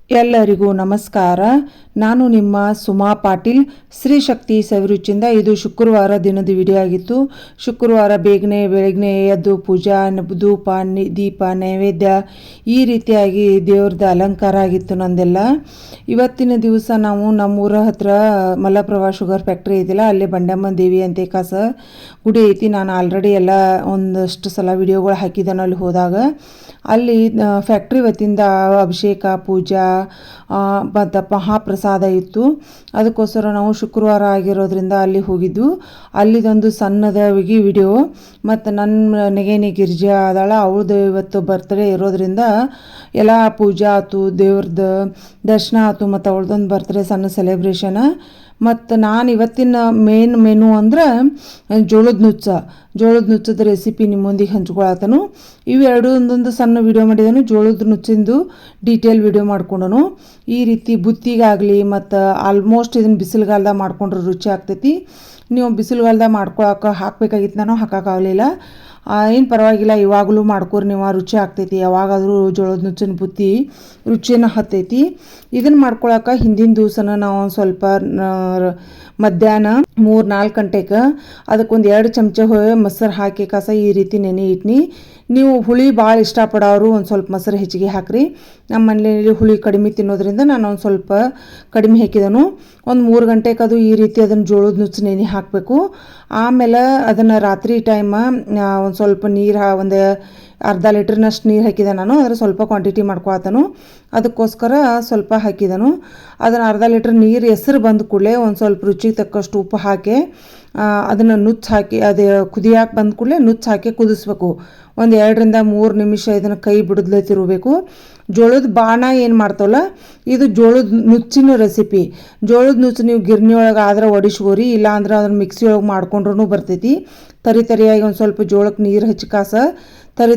ಎಲ್ಲರಿಗೂ ನಮಸ್ಕಾರ. ನಾನು ನಿಮ್ಮ ಸುಮಾ ಪಾಟೀಲ್, ಶ್ರೀ ಶಕ್ತಿ ಸವಿರುಚಿಯಿಂದ. ಇದು ಶುಕ್ರವಾರ ದಿನದ ವಿಡಿಯೋ ಆಗಿತ್ತು. ಶುಕ್ರವಾರ ಬೆಳಗ್ಗೆ ಎದ್ದು ಪೂಜಾ, ಧೂಪ, ದೀಪ, ನೈವೇದ್ಯ ಈ ರೀತಿಯಾಗಿ ದೇವ್ರದ್ದು ಅಲಂಕಾರ ಆಗಿತ್ತು ನಂದೆಲ್ಲ. ಇವತ್ತಿನ ದಿವಸ ನಾವು ನಮ್ಮೂರ ಹತ್ರ ಮಲಪ್ರಭಾ ಶುಗರ್ ಫ್ಯಾಕ್ಟ್ರಿ ಐತಿಲ್ಲ, ಅಲ್ಲೇ ಬಂಡಮ್ಮ ದೇವಿ ಅಂತ ಕಾಸ ಗುಡಿ ಐತಿ. ನಾನು ಆಲ್ರೆಡಿ ಎಲ್ಲ ಒಂದಷ್ಟು ಸಲ ವಿಡಿಯೋಗಳು ಹಾಕಿದ್ದಾನೆ. ಅಲ್ಲಿ ಹೋದಾಗ ಅಲ್ಲಿ ಫ್ಯಾಕ್ಟ್ರಿ ವತಿಯಿಂದ ಅಭಿಷೇಕ, ಪೂಜಾ ಮತ್ತು ಮಹಾಪ್ರಸಾದ ಇತ್ತು. ಅದಕ್ಕೋಸ್ಕರ ನಾವು ಶುಕ್ರವಾರ ಆಗಿರೋದ್ರಿಂದ ಅಲ್ಲಿ ಹೋಗಿದ್ದು. ಅಲ್ಲಿದೊಂದು ಸಣ್ಣದಾಗಿ ವಿಡಿಯೋ. ಮತ್ತು ನನ್ನ ನೆಗೆನಿ ಗಿರ್ಜಾ ಅದಾಳ, ಅವಳದು ಇವತ್ತು ಬರ್ತ್ಡೇ ಇರೋದ್ರಿಂದ ಎಲ್ಲ ಪೂಜಾ ಆಯ್ತು, ದೇವ್ರದ್ದು ದರ್ಶನ ಆಯ್ತು, ಮತ್ತು ಅವಳದೊಂದು ಬರ್ತ್ಡೇ ಸಣ್ಣ ಸೆಲೆಬ್ರೇಷನ್. ಮತ್ತು ನಾನು ಇವತ್ತಿನ ಮೇನ್ ಮೆನು ಅಂದ್ರೆ ಜೋಳದ ನುಚ್ಚದ ರೆಸಿಪಿ ನಿಮ್ಮೊಂದಿಗೆ ಹಂಚ್ಕೊಳತನು. ಇವೆರಡು ಒಂದೊಂದು ಸಣ್ಣ ವಿಡಿಯೋ ಮಾಡಿದನು. ಜೋಳದ ನುಚ್ಚಿಂದು ಡೀಟೇಲ್ ವಿಡಿಯೋ ಮಾಡ್ಕೊಂಡನು. ಈ ರೀತಿ ಬುತ್ತಿಗಾಗಲಿ ಮತ್ತು ಆಲ್ಮೋಸ್ಟ್ ಇದನ್ನು ಬಿಸಿಲುಗಾಲದಾಗ ಮಾಡ್ಕೊಂಡ್ರೆ ರುಚಿ ಆಗ್ತೈತಿ. ನೀವು ಬಿಸಿಲುಗಾಲದಾಗ ಹಾಕಬೇಕಾಗಿತ್ತು, ನಾನು ಹಾಕೋಕ್ಕಾಗಲಿಲ್ಲ. ಏನು ಪರವಾಗಿಲ್ಲ, ಇವಾಗಲೂ ಮಾಡ್ಕೊರಿ, ನೀವು ರುಚಿ ಆಗ್ತೈತಿ. ಯಾವಾಗಾದರೂ ಜೋಳದ ನುಚ್ಚಿನ ಬುತ್ತಿ ರುಚಿನ ಹತ್ತೈತಿ. ಇದನ್ನು ಮಾಡ್ಕೊಳಕ್ಕೆ ಹಿಂದಿನ ದಿವಸನ ನಾವು ಒಂದು ಸ್ವಲ್ಪ ಮಧ್ಯಾಹ್ನ 3-4 ಗಂಟೆಗೆ ಅದಕ್ಕೊಂದು 2 ಚಮಚ ಮೊಸರು ಹಾಕಿ ಈ ರೀತಿ ನೆನೆ ಇಟ್ನಿ. ನೀವು ಹುಳಿ ಭಾಳ ಇಷ್ಟಪಡೋರು ಒಂದು ಸ್ವಲ್ಪ ಮೊಸರು ಹೆಚ್ಚಿಗೆ ಹಾಕಿರಿ. ನಮ್ಮ ಮನೆಯಲ್ಲಿ ಹುಳಿ ಕಡಿಮೆ ತಿನ್ನೋದ್ರಿಂದ ನಾನು ಒಂದು ಸ್ವಲ್ಪ ಕಡಿಮೆ ಹಾಕಿದನು. ಒಂದು 3 ಗಂಟೆಗೆ ಅದು ಈ ರೀತಿ ಅದನ್ನು ಜೋಳದ ನುಚ್ಚು ನೆನೆ ಹಾಕಬೇಕು. ಆಮೇಲೆ ಅದನ್ನು ರಾತ್ರಿ ಟೈಮ ಒಂದು ಸ್ವಲ್ಪ ನೀರು ಒಂದು ಅರ್ಧ ಲೀಟ್ರ್ನಷ್ಟು ನೀರು ಹಾಕಿದೆ ನಾನು. ಅದರ ಸ್ವಲ್ಪ ಕ್ವಾಂಟಿಟಿ ಮಾಡ್ಕೊಳತನು, ಅದಕ್ಕೋಸ್ಕರ ಸ್ವಲ್ಪ ಹಾಕಿದನು. ಅದನ್ನು ಅರ್ಧ ಲೀಟ್ರ್ ನೀರು ಹೆಸರು ಬಂದ ಕೂಡಲೇ ಒಂದು ಸ್ವಲ್ಪ ರುಚಿಗೆ ತಕ್ಕಷ್ಟು ಉಪ್ಪು ಹಾಕಿ ಅದನ್ನು ನುಚ್ಚು ಹಾಕಿ, ಅದು ಕುದಿಯಾಕೆ ಬಂದ ಕೂಡಲೇ ನುಚ್ಚು ಹಾಕಿ ಕುದಿಸ್ಬೇಕು. ಒಂದು 2-3 ನಿಮಿಷ ಇದನ್ನು ಕೈ ಬಿಡದ್ಲೇ ತಿರುಗಬೇಕು. ಜೋಳದ ಬಾಣ ಏನು ಮಾಡ್ತಾವಲ್ಲ, ಇದು ಜೋಳದ ನುಚ್ಚಿನ ರೆಸಿಪಿ. ಜೋಳದ ನುಚ್ಚು ನೀವು ಗಿರ್ನಿ ಒಳಗೆ ಆದ್ರೆ ಒಡಿಸ್ಕೋರಿ, ಇಲ್ಲಾಂದ್ರೆ ಅದನ್ನು ಮಿಕ್ಸಿ ಒಳಗೆ ಮಾಡ್ಕೊಂಡ್ರೂ ಬರ್ತೈತಿ. ತರಿಯಾಗಿ ಒಂದು ಸ್ವಲ್ಪ ಜೋಳಕ್ಕೆ ನೀರು ಹಚ್ಚಿ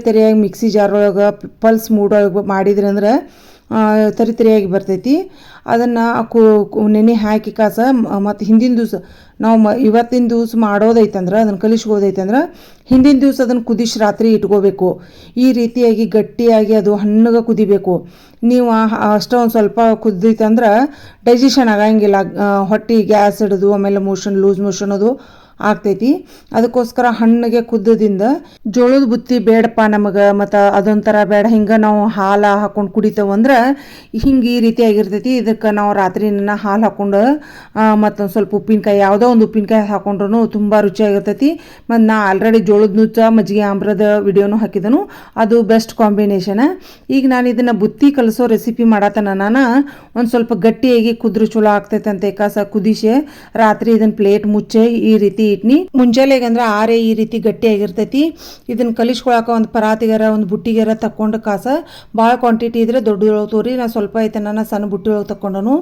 ತರಿಯಾಗಿ ಮಿಕ್ಸಿ ಜಾರ್ ಒಳಗೆ ಪಲ್ಸ್ ಮೂಡೊಳಗೆ ಮಾಡಿದ್ರಿ ಅಂದ್ರೆ ತರಿಯಾಗಿ ಬರ್ತೈತಿ. ಅದನ್ನು ನೆನೆ ಹಾಕಿ ಮತ್ತು ಹಿಂದಿನ ದಿವಸ ನಾವು ಇವತ್ತಿನ ದಿವಸ ಮಾಡೋದೈತಂದ್ರೆ, ಅದನ್ನು ಕಲಿಸ್ಕೋದೈತಂದ್ರೆ ಹಿಂದಿನ ದಿವಸ ಅದನ್ನು ಕುದಿಸಿ ರಾತ್ರಿ ಇಟ್ಕೋಬೇಕು. ಈ ರೀತಿಯಾಗಿ ಗಟ್ಟಿಯಾಗಿ ಅದು ಹಣ್ಣಗೆ ಕುದಿಬೇಕು. ನೀವು ಅಷ್ಟೊಂದು ಸ್ವಲ್ಪ ಕುದ್ದೈತಂದ್ರೆ ಡೈಜೆಷನ್ ಆಗಂಗಿಲ್ಲ, ಹೊಟ್ಟೆ ಗ್ಯಾಸ್ ಹಿಡಿದು ಆಮೇಲೆ ಲೂಸ್ ಮೋಷನ್ ಅದು ಆಗ್ತೈತಿ. ಅದಕ್ಕೋಸ್ಕರ ಹಣ್ಣಿಗೆ ಕುದ್ದದಿಂದ ಜೋಳದ ಬುತ್ತಿ ಬೇಡಪ್ಪ ನಮಗೆ, ಮತ್ತು ಅದೊಂಥರ ಬೇಡ, ಹಿಂಗೆ ನಾವು ಹಾಲು ಹಾಕ್ಕೊಂಡು ಕುಡಿತೇವಂದ್ರೆ ಹಿಂಗೆ ಈ ರೀತಿ ಆಗಿರ್ತೈತಿ. ಇದಕ್ಕೆ ನಾವು ರಾತ್ರಿ ಹಾಲು ಹಾಕ್ಕೊಂಡು ಮತ್ತೊಂದು ಸ್ವಲ್ಪ ಉಪ್ಪಿನಕಾಯಿ, ಯಾವುದೋ ಒಂದು ಉಪ್ಪಿನಕಾಯಿ ಹಾಕ್ಕೊಂಡ್ರೂ ತುಂಬ ರುಚಿಯಾಗಿರ್ತೈತಿ. ಮತ್ತು ನಾ ಆಲ್ರೆಡಿ ಜೋಳದ ನುಚ್ಚ ಮಜ್ಜಿಗೆ ಆಮ್ರದ ವಿಡಿಯೋನು ಹಾಕಿದನು, ಅದು ಬೆಸ್ಟ್ ಕಾಂಬಿನೇಷನ್. ಈಗ ನಾನು ಇದನ್ನು ಬುತ್ತಿ ಕಲಿಸೋ ರೆಸಿಪಿ ಮಾಡತ್ತನ. ನಾನು ಒಂದು ಸ್ವಲ್ಪ ಗಟ್ಟಿಯಾಗಿ ಕುದ್ರೆ ಚಲೋ ಆಗ್ತೈತೆ ಅಂತ ಕುದಿಸಿ ರಾತ್ರಿ ಇದನ್ನು ಪ್ಲೇಟ್ ಮುಚ್ಚೆ ಈ ರೀತಿ ಇಟ್ನಿ. ಮುಂಜಾನೆಗೆ ಅಂದ್ರೆ ಆರೇ ಈ ರೀತಿ ಗಟ್ಟಿಯಾಗಿರ್ತೈತಿ. ಇದನ್ನು ಕಲಿಸ್ಕೊಳಕ ಒಂದು ಪರಾತಿಗಾರ ಒಂದು ಬುಟ್ಟಿಗಾರ ತಕ್ಕೊಂಡು ಭಾಳ ಕ್ವಾಂಟಿಟಿ ಇದ್ರೆ ದೊಡ್ಡದೊಳಗೆ ತೋರಿ. ನಾನು ಸ್ವಲ್ಪ ಐತೆ ನಾನು ಸಣ್ಣ ಬುಟ್ಟಿ ಒಳಗೆ ತಗೊಂಡನು.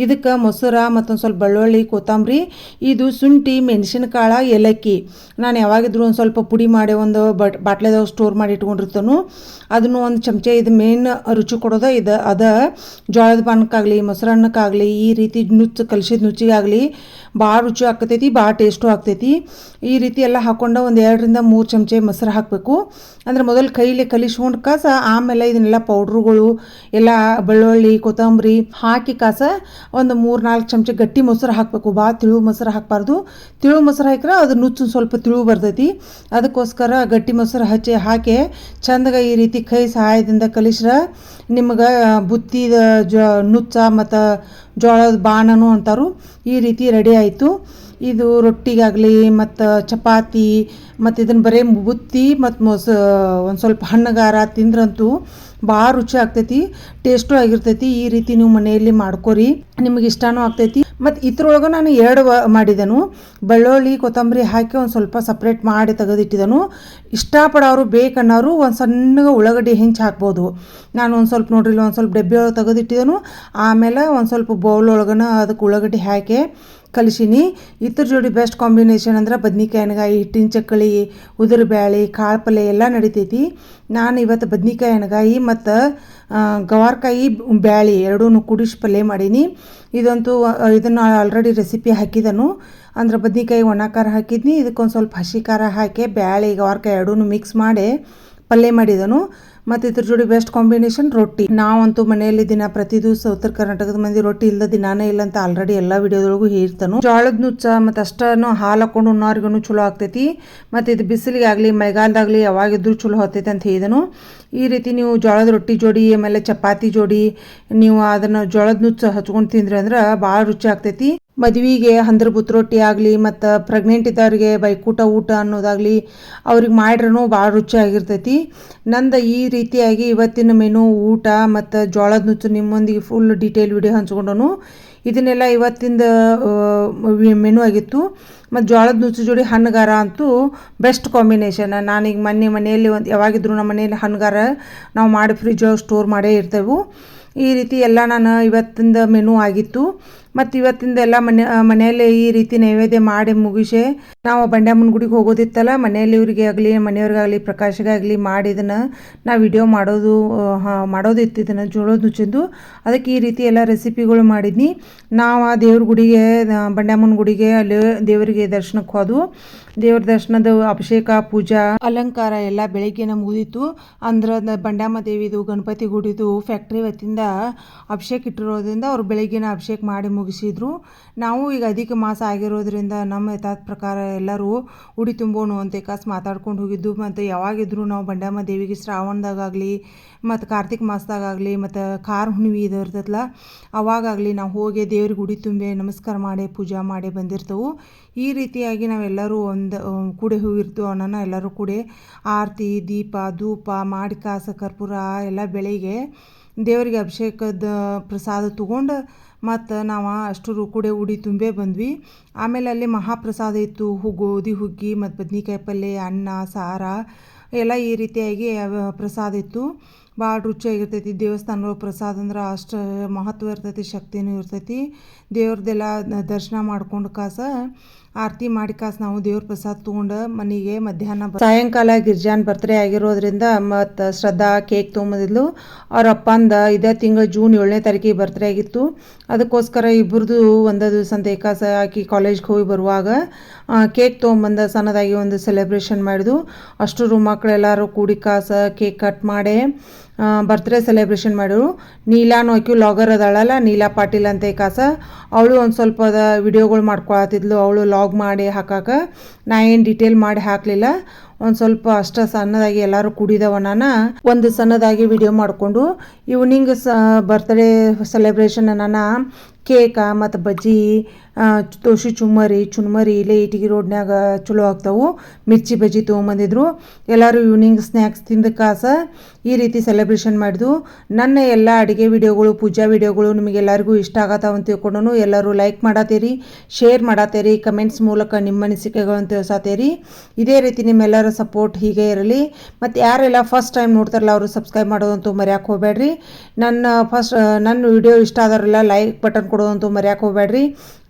ಇದಕ್ಕೆ ಮೊಸರು ಮತ್ತೊಂದು ಸ್ವಲ್ಪ ಬೆಳ್ಳುಳ್ಳಿ, ಕೊತ್ತಂಬರಿ, ಇದು ಶುಂಠಿ, ಮೆಣಸಿನಕಾಳು, ಏಲಕ್ಕಿ ನಾನು ಯಾವಾಗಿದ್ರು ಒಂದು ಸ್ವಲ್ಪ ಪುಡಿ ಮಾಡಿ ಒಂದು ಬಾಟ್ಲೆದಾಗ ಸ್ಟೋರ್ ಮಾಡಿ ಇಟ್ಕೊಂಡಿರ್ತಾನು. ಅದನ್ನು ಒಂದು ಚಮಚ, ಇದು ಮೇನ್ ರುಚಿ ಕೊಡೋದು ಇದು. ಜೋಳದ ಪಾನಕ್ಕಾಗಲಿ ಮೊಸರನ್ನಕ್ಕಾಗಲಿ ಈ ರೀತಿ ಕಲಿಸಿದ ನುಚ್ಚಿಗಾಗಲಿ ಭಾಳ ರುಚಿ ಆಗ್ತೈತಿ, ಭಾಳ ಟೇಸ್ಟು ಆಗ್ತೈತಿ. ಈ ರೀತಿ ಎಲ್ಲ ಹಾಕ್ಕೊಂಡು ಒಂದು 2-3 ಚಮಚ ಮೊಸರು ಹಾಕಬೇಕು. ಅಂದರೆ ಮೊದಲು ಕೈಲಿ ಕಲಿಸ್ಕೊಂಡು ಆಮೇಲೆ ಇದನ್ನೆಲ್ಲ ಪೌಡ್ರುಗಳು ಎಲ್ಲ ಬೆಳ್ಳುಳ್ಳಿ, ಕೊತ್ತಂಬರಿ ಹಾಕಿ ಒಂದು 3-4 ಚಮಚ ಗಟ್ಟಿ ಮೊಸರು ಹಾಕಬೇಕು. ಭಾಳ ತಿಳು ಮೊಸರು ಹಾಕಬಾರ್ದು. ತಿಳು ಮೊಸರು ಹಾಕಿದ್ರೆ ಅದು ನುಚ್ಚು ಸ್ವಲ್ಪ ತಿಳು ಬರ್ತೈತಿ. ಅದಕ್ಕೋಸ್ಕರ ಗಟ್ಟಿ ಮೊಸರು ಹಾಕಿ ಚಂದಾಗ ಈ ರೀತಿ ಕೈ ಸಹಾಯದಿಂದ ಕಲಿಸ್ರೆ ನಿಮ್ಗೆ ಬುತ್ತಿದ ನುಚ್ಚ ಮತ್ತು ಜೋಳದ ಬಾಣನು ಅಂತಾರು ಈ ರೀತಿ ರೆಡಿ ಆಯಿತು. ಇದು ರೊಟ್ಟಿಗಾಗಲಿ ಮತ್ತು ಚಪಾತಿ ಮತ್ತು ಇದನ್ನು ಬರೀ ಬುತ್ತಿ ಮತ್ತು ಒಂದು ಸ್ವಲ್ಪ ಹಣ್ಣುಗಾರ ತಿಂದ್ರಂತೂ ಭಾಳ ರುಚಿ ಆಗ್ತೈತಿ, ಟೇಸ್ಟು ಆಗಿರ್ತೈತಿ. ಈ ರೀತಿ ನೀವು ಮನೆಯಲ್ಲಿ ಮಾಡ್ಕೊರಿ, ನಿಮಗೆ ಇಷ್ಟನೂ ಆಗ್ತೈತಿ. ಮತ್ತು ಇದ್ರೊಳಗೆ ನಾನು 2 ಮಾಡಿದೆನು. ಬೆಳ್ಳುಳ್ಳಿ, ಕೊತ್ತಂಬರಿ ಹಾಕಿ ಒಂದು ಸ್ವಲ್ಪ ಸಪ್ರೇಟ್ ಮಾಡಿ ತೆಗೆದಿಟ್ಟಿದ್ದನು. ಇಷ್ಟಪಡೋರು ಬೇಕನ್ನೋರು ಒಂದು ಸಣ್ಣಗೆ ಉಳ್ಳಾಗಡ್ಡಿ ಹೆಂಚು ಹಾಕ್ಬೋದು. ನಾನು ಒಂದು ಸ್ವಲ್ಪ ನೋಡ್ರಿಲ್ಲ ಒಂದು ಸ್ವಲ್ಪ ಡಬ್ಬಿ ಒಳಗೆ ತೆಗೆದಿಟ್ಟಿದ್ದನು. ಆಮೇಲೆ ಒಂದು ಸ್ವಲ್ಪ ಬೌಲ್ ಒಳಗನ ಅದಕ್ಕೆ ಉಳ್ಳಾಗಡ್ಡಿ ಹಾಕಿ ಕಲಿಸೀನಿ. ಇದ್ರ ಜೋಡಿ ಬೆಸ್ಟ್ ಕಾಂಬಿನೇಷನ್ ಅಂದ್ರೆ ಬದ್ನಿಕಾಯಿ ಎಣ್ಗಾಯಿ, ಹಿಟ್ಟಿನ ಚಕ್ಕಳಿ, ಉದುರು ಬ್ಯಾಳಿ, ಕಾಳು ಪಲ್ಯ ಎಲ್ಲ ನಡಿತೈತಿ. ನಾನು ಇವತ್ತು ಬದ್ನಿಕಾಯಿ ಎಣ್ಗಾಯಿ ಮತ್ತು ಗವಾರಕಾಯಿ ಬ್ಯಾಳಿ ಎರಡೂ ಕುಡಿಸಿ ಪಲ್ಯ ಮಾಡೀನಿ. ಇದನ್ನು ಆಲ್ರೆಡಿ ರೆಸಿಪಿ ಹಾಕಿದನು. ಅಂದ್ರೆ ಬದ್ನಿಕಾಯಿ ಒಣ ಖಾರ ಹಾಕಿದ್ನಿ, ಇದಕ್ಕೊಂದು ಸ್ವಲ್ಪ ಹಸಿ ಖಾರ ಹಾಕಿ ಬ್ಯಾಳಿ ಗವಾರಕಾಯಿ ಎರಡೂ ಮಿಕ್ಸ್ ಮಾಡಿ ಪಲ್ಯ ಮಾಡಿದನು. ಮತ್ತು ಇದ್ರ ಜೋಡಿ ಬೆಸ್ಟ್ ಕಾಂಬಿನೇಷನ್ ರೊಟ್ಟಿ. ನಾವಂತೂ ಮನೆಯಲ್ಲಿ ದಿನ ಪ್ರತಿ ದಿವಸ ಉತ್ತರ ಕರ್ನಾಟಕದ ಮಂದಿ ರೊಟ್ಟಿ ಇಲ್ಲದ ದಿನಾನೇ ಇಲ್ಲ ಅಂತ ಆಲ್ರೆಡಿ ಎಲ್ಲ ವಿಡಿಯೋದೊಳಗೂ ಹೇಳ್ತಾನು. ಜೋಳದ ನುಚ್ಚ ಮತ್ತು ಅಷ್ಟನ್ನು ಹಾಲು ಹಾಕೊಂಡು ಉಣ್ಣೋರ್ಗು ಚಲೋ ಆಗ್ತೈತಿ. ಮತ್ತು ಇದು ಬಿಸಿಲಿಗೆ ಆಗಲಿ ಮಳೆಗಾಲದಾಗಲಿ ಯಾವಾಗಿದ್ರೂ ಚಲೋ ಹೊತ್ತೈತೆ ಅಂತ ಹೇಳಿದನು. ಈ ರೀತಿ ನೀವು ಜೋಳದ ರೊಟ್ಟಿ ಜೋಡಿ ಆಮೇಲೆ ಚಪಾತಿ ಜೋಡಿ ನೀವು ಅದನ್ನು ಜೋಳದ ನುಚ್ಚ ಹಚ್ಕೊಂಡು ತಿಂದ್ರಿ ಅಂದ್ರೆ ಭಾಳ ರುಚಿ ಆಗ್ತೈತಿ. ಮದುವೆಗೆ ಹಂದ್ರ ಬುತ್ ರೊಟ್ಟಿ ಆಗಲಿ ಮತ್ತು ಪ್ರೆಗ್ನೆಂಟ್ ಇದ್ದವ್ರಿಗೆ ಬೈಕೂಟ ಊಟ ಅನ್ನೋದಾಗಲಿ ಅವ್ರಿಗೆ ಮಾಡ್ರೂ ಭಾಳ ರುಚಿಯಾಗಿರ್ತೈತಿ. ನಂದು ಈ ರೀತಿಯಾಗಿ ಇವತ್ತಿನ ಮೆನು ಊಟ ಮತ್ತು ಜೋಳದ ನುಚ್ಚು ನಿಮ್ಮೊಂದಿಗೆ ಫುಲ್ ಡೀಟೇಲ್ ವಿಡಿಯೋ ಹಂಚ್ಕೊಂಡನು. ಇದನ್ನೆಲ್ಲ ಇವತ್ತಿಂದ ಮೆನು ಆಗಿತ್ತು. ಮತ್ತು ಜೋಳದ ನುಚ್ಚು ಜೋಡಿ ಹಣ್ಣುಗಾರ ಅಂತೂ ಬೆಸ್ಟ್ ಕಾಂಬಿನೇಷನ್. ನಾನೀಗ ಮನೆಯಲ್ಲಿ ಯಾವಾಗಿದ್ರು ನಮ್ಮ ಮನೆಯಲ್ಲಿ ಹಣ್ಣುಗಾರ ನಾವು ಮಾಡಿ ಫ್ರಿಜ್ ಸ್ಟೋರ್ ಮಾಡೇ ಇರ್ತೇವೆ. ಈ ರೀತಿ ಎಲ್ಲ ನಾನು ಇವತ್ತಿಂದ ಮೆನು ಆಗಿತ್ತು. ಮತ್ತು ಇವತ್ತಿಂದ ಎಲ್ಲ ಮನೆಯಲ್ಲಿ ಈ ರೀತಿ ನೈವೇದ್ಯ ಮಾಡಿ ಮುಗಿಸೆ ನಾವು ಬಂಡ್ಯಮ್ಮನ ಗುಡಿಗೆ ಹೋಗೋದಿತ್ತಲ್ಲ, ಮನೆಯಲ್ಲಿ ಇವರಿಗೆ ಆಗಲಿ ಮನೆಯವ್ರಿಗಾಗಲಿ ಪ್ರಕಾಶಿಗಾಗಲಿ ಮಾಡಿ ಇದನ್ನು ನಾವು ವಿಡಿಯೋ ಮಾಡೋದಿತ್ತು ಇದನ್ನು ಜೋಳದ ನುಚ್ಚಿಂದು. ಅದಕ್ಕೆ ಈ ರೀತಿ ಎಲ್ಲ ರೆಸಿಪಿಗಳು ಮಾಡಿದ್ನಿ. ನಾವು ಆ ದೇವ್ರ ಗುಡಿಗೆ ಬಂಡ್ಯಮ್ಮನ ಗುಡಿಗೆ ಅಲ್ಲಿ ದೇವರಿಗೆ ದರ್ಶನಕ್ಕೆ ಹೋದ್ವು. ದೇವ್ರ ದರ್ಶನದ ಅಭಿಷೇಕ ಪೂಜಾ ಅಲಂಕಾರ ಎಲ್ಲ ಬೆಳಗ್ಗೆನ ಮುಗಿದಿತ್ತು. ಅಂದ್ರೆ ಬಂಡ್ಯಮ್ಮ ದೇವಿದು ಗಣಪತಿ ಗುಡಿದು ಫ್ಯಾಕ್ಟ್ರಿ ವತಿಯಿಂದ ಅಭಿಷೇಕ ಇಟ್ಟಿರೋದ್ರಿಂದ ಅವ್ರು ಬೆಳಗ್ಗೆನ ಅಭಿಷೇಕ ಮಾಡಿ ಮುಗಿಸಿದ್ರು. ನಾವು ಈಗ ಅಧಿಕ ಮಾಸ ಆಗಿರೋದ್ರಿಂದ ನಮ್ಮ ಯಥಾರ್ಥ ಪ್ರಕಾರ ಎಲ್ಲರೂ ಉಡಿ ತುಂಬೋಣ ಅಂತ ಮಾತಾಡ್ಕೊಂಡು ಹೋಗಿದ್ದು. ಮತ್ತು ಯಾವಾಗಿದ್ರು ನಾವು ಬಂಡ್ಯಮ್ಮ ದೇವಿಗೆ ಶ್ರಾವಣದಾಗಲಿ ಮತ್ತು ಕಾರ್ತಿಕ ಮಾಸದಾಗಲಿ ಮತ್ತು ಖಾರ ಹುಣ್ಣಿಮೆ ಇದು ಇರ್ತೈತಲ್ಲ ಅವಾಗಲಿ ನಾವು ಹೋಗಿ ದೇವ್ರಿಗೆ ಉಡಿ ತುಂಬಿ ನಮಸ್ಕಾರ ಮಾಡಿ ಪೂಜಾ ಮಾಡಿ ಬಂದಿರ್ತೇವೆ. ಈ ರೀತಿಯಾಗಿ ನಾವೆಲ್ಲರೂ ಕೂಡೆ ಹೋಗಿರ್ತೀವಿ. ಅವನನ್ನು ಎಲ್ಲರೂ ಕೂಡೆ ಆರತಿ ದೀಪ ಧೂಪ ಮಾಡಿ ಕಾಸ ಕರ್ಪೂರ ಎಲ್ಲ ಬೆಳಿಗ್ಗೆ ದೇವರಿಗೆ ಅಭಿಷೇಕದ ಪ್ರಸಾದ ತೊಗೊಂಡು ಮತ್ತು ನಾವು ಅಷ್ಟರು ಕೂಡ ಉಡಿ ತುಂಬೇ ಬಂದ್ವಿ. ಆಮೇಲೆ ಅಲ್ಲಿ ಮಹಾಪ್ರಸಾದ ಇತ್ತು. ಗೋಧಿ ಹುಗ್ಗಿ ಮತ್ತು ಬದ್ನಿಕಾಯಿ ಪಲ್ಯ ಅನ್ನ ಸಾರ ಎಲ್ಲ ಈ ರೀತಿಯಾಗಿ ಪ್ರಸಾದ ಇತ್ತು. ಭಾಳ ರುಚಿಯಾಗಿರ್ತೈತಿ. ದೇವಸ್ಥಾನದ ಪ್ರಸಾದ ಅಂದ್ರೆ ಅಷ್ಟು ಮಹತ್ವ ಇರ್ತೈತಿ, ಶಕ್ತಿನೂ ಇರ್ತೈತಿ. ದೇವ್ರದ್ದೆಲ್ಲ ದರ್ಶನ ಮಾಡ್ಕೊಂಡು ಕಾಸ ಆರತಿ ಮಾಡಿ ಕಾಸು ನಾವು ದೇವ್ರ ಪ್ರಸಾದ ತೊಗೊಂಡು ಮನೆಗೆ ಮಧ್ಯಾಹ್ನ ಸಾಯಂಕಾಲ ಗಿರ್ಜಾನ್ ಬರ್ತ್ಡೇ ಆಗಿರೋದ್ರಿಂದ ಮತ್ತು ಶ್ರದ್ಧಾ ಕೇಕ್ ತೊಗೊಂಬಂದಿದ್ಲು. ಅವ್ರ ಅಪ್ಪಂದ ಇದೇ ತಿಂಗಳು ಜೂನ್ 7ನೇ ತಾರೀಕಿಗೆ ಬರ್ತ್ಡೇ ಆಗಿತ್ತು. ಅದಕ್ಕೋಸ್ಕರ ಇಬ್ಬರದು ಒಂದೇ ದಿವಸ ಅಂತ ಏಕಾಸ ಆಕಿ ಕಾಲೇಜ್ಗೆ ಹೋಗಿ ಬರುವಾಗ ಕೇಕ್ ತೊಗೊಂಬಂದ ಸಣ್ಣದಾಗಿ ಒಂದು ಸೆಲೆಬ್ರೇಷನ್ ಮಾಡಿದ್ವು. ಅಷ್ಟು ಮಕ್ಕಳೆಲ್ಲರೂ ಕೂಡಿ ಕಾಸ ಕೇಕ್ ಕಟ್ ಮಾಡಿ ಬರ್ತ್ಡೇ ಸೆಲೆಬ್ರೇಷನ್ ಮಾಡಿದ್ರು. ನೀಲಾನು ಆಕಿ ಲಾಗರ್ ಅದಾಳಲ್ಲ, ನೀಲಾ ಪಾಟೀಲ್ ಅಂತ ಕಾಸ, ಅವಳು ಒಂದು ಸ್ವಲ್ಪ ವಿಡಿಯೋಗಳು ಮಾಡ್ಕೊಳತ್ತಿದ್ಲು. ಅವಳು ಲಾಗ್ ಮಾಡಿ ಹಾಕಕ್ಕೆ ನಾ ಏನು ಡೀಟೇಲ್ ಮಾಡಿ ಹಾಕಲಿಲ್ಲ. ಒಂದು ಸ್ವಲ್ಪ ಅಷ್ಟ ಸಣ್ಣದಾಗಿ ಎಲ್ಲರೂ ಕುಡಿದವನ ಒಂದು ಸಣ್ಣದಾಗಿ ವಿಡಿಯೋ ಮಾಡಿಕೊಂಡು ಈವ್ನಿಂಗ್ ಬರ್ತ್ಡೇ ಸೆಲೆಬ್ರೇಷನ್ ನಾನು ಕೇಕ ಮತ್ತು ಬಜ್ಜಿ ತೋಷಿ ಚುನ್ಮರಿ ಇಲ್ಲೇ ಇಟಗಿ ರೋಡ್ನಾಗ ಚಲೋ ಆಗ್ತಾವೆ. ಮಿರ್ಚಿ ಬಜ್ಜಿ ತೊಗೊಂಬಂದಿದ್ರು. ಎಲ್ಲರೂ ಈವ್ನಿಂಗ್ ಸ್ನ್ಯಾಕ್ಸ್ ತಿಂದ ಕಾಸ ಈ ರೀತಿ ಸೆಲೆಬ್ರೇಷನ್ ಮಾಡಿದ್ವು. ನನ್ನ ಎಲ್ಲ ಅಡುಗೆ ವಿಡಿಯೋಗಳು ಪೂಜಾ ವಿಡಿಯೋಗಳು ನಿಮಗೆಲ್ಲರಿಗೂ ಇಷ್ಟ ಆಗತ್ತಾವ ಅಂತ ತಿಳ್ಕೊಂಡು ಎಲ್ಲರೂ ಲೈಕ್ ಮಾಡತ್ತೀರಿ, ಶೇರ್ ಮಾಡತ್ತೀರಿ, ಕಮೆಂಟ್ಸ್ ಮೂಲಕ ನಿಮ್ಮ ಅನಿಸಿಕೆಗಳನ್ನು ತಿಳಿಸತ್ತೀರಿ. ಇದೇ ರೀತಿ ನಿಮ್ಮೆಲ್ಲರ ಸಪೋರ್ಟ್ ಹೀಗೆ ಇರಲಿ. ಮತ್ತು ಯಾರೆಲ್ಲ ಫಸ್ಟ್ ಟೈಮ್ ನೋಡ್ತಾರಲ್ಲ ಅವರು ಸಬ್ಸ್ಕ್ರೈಬ್ ಮಾಡೋದಂತೂ ಮರ್ಯಾಕೆ ಹೋಗಬೇಡ್ರಿ. ನನ್ನ ವಿಡಿಯೋ ಇಷ್ಟ ಆದವರೆಲ್ಲ ಲೈಕ್ ಬಟನ್ ಕೊಡೋದಂತೂ ಮರ್ಯಾಕೆ ಹೋಗಬೇಡ್ರಿ.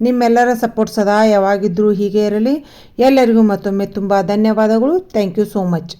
ನಿಮ್ಮೆಲ್ಲರ ಸಪೋರ್ಟ್ ಸದಾ ಯಾವಾಗಿದ್ದರೂ ಹೀಗೆ ಇರಲಿ. ಎಲ್ಲರಿಗೂ ಮತ್ತೊಮ್ಮೆ ತುಂಬ ಧನ್ಯವಾದಗಳು. Thank you so much.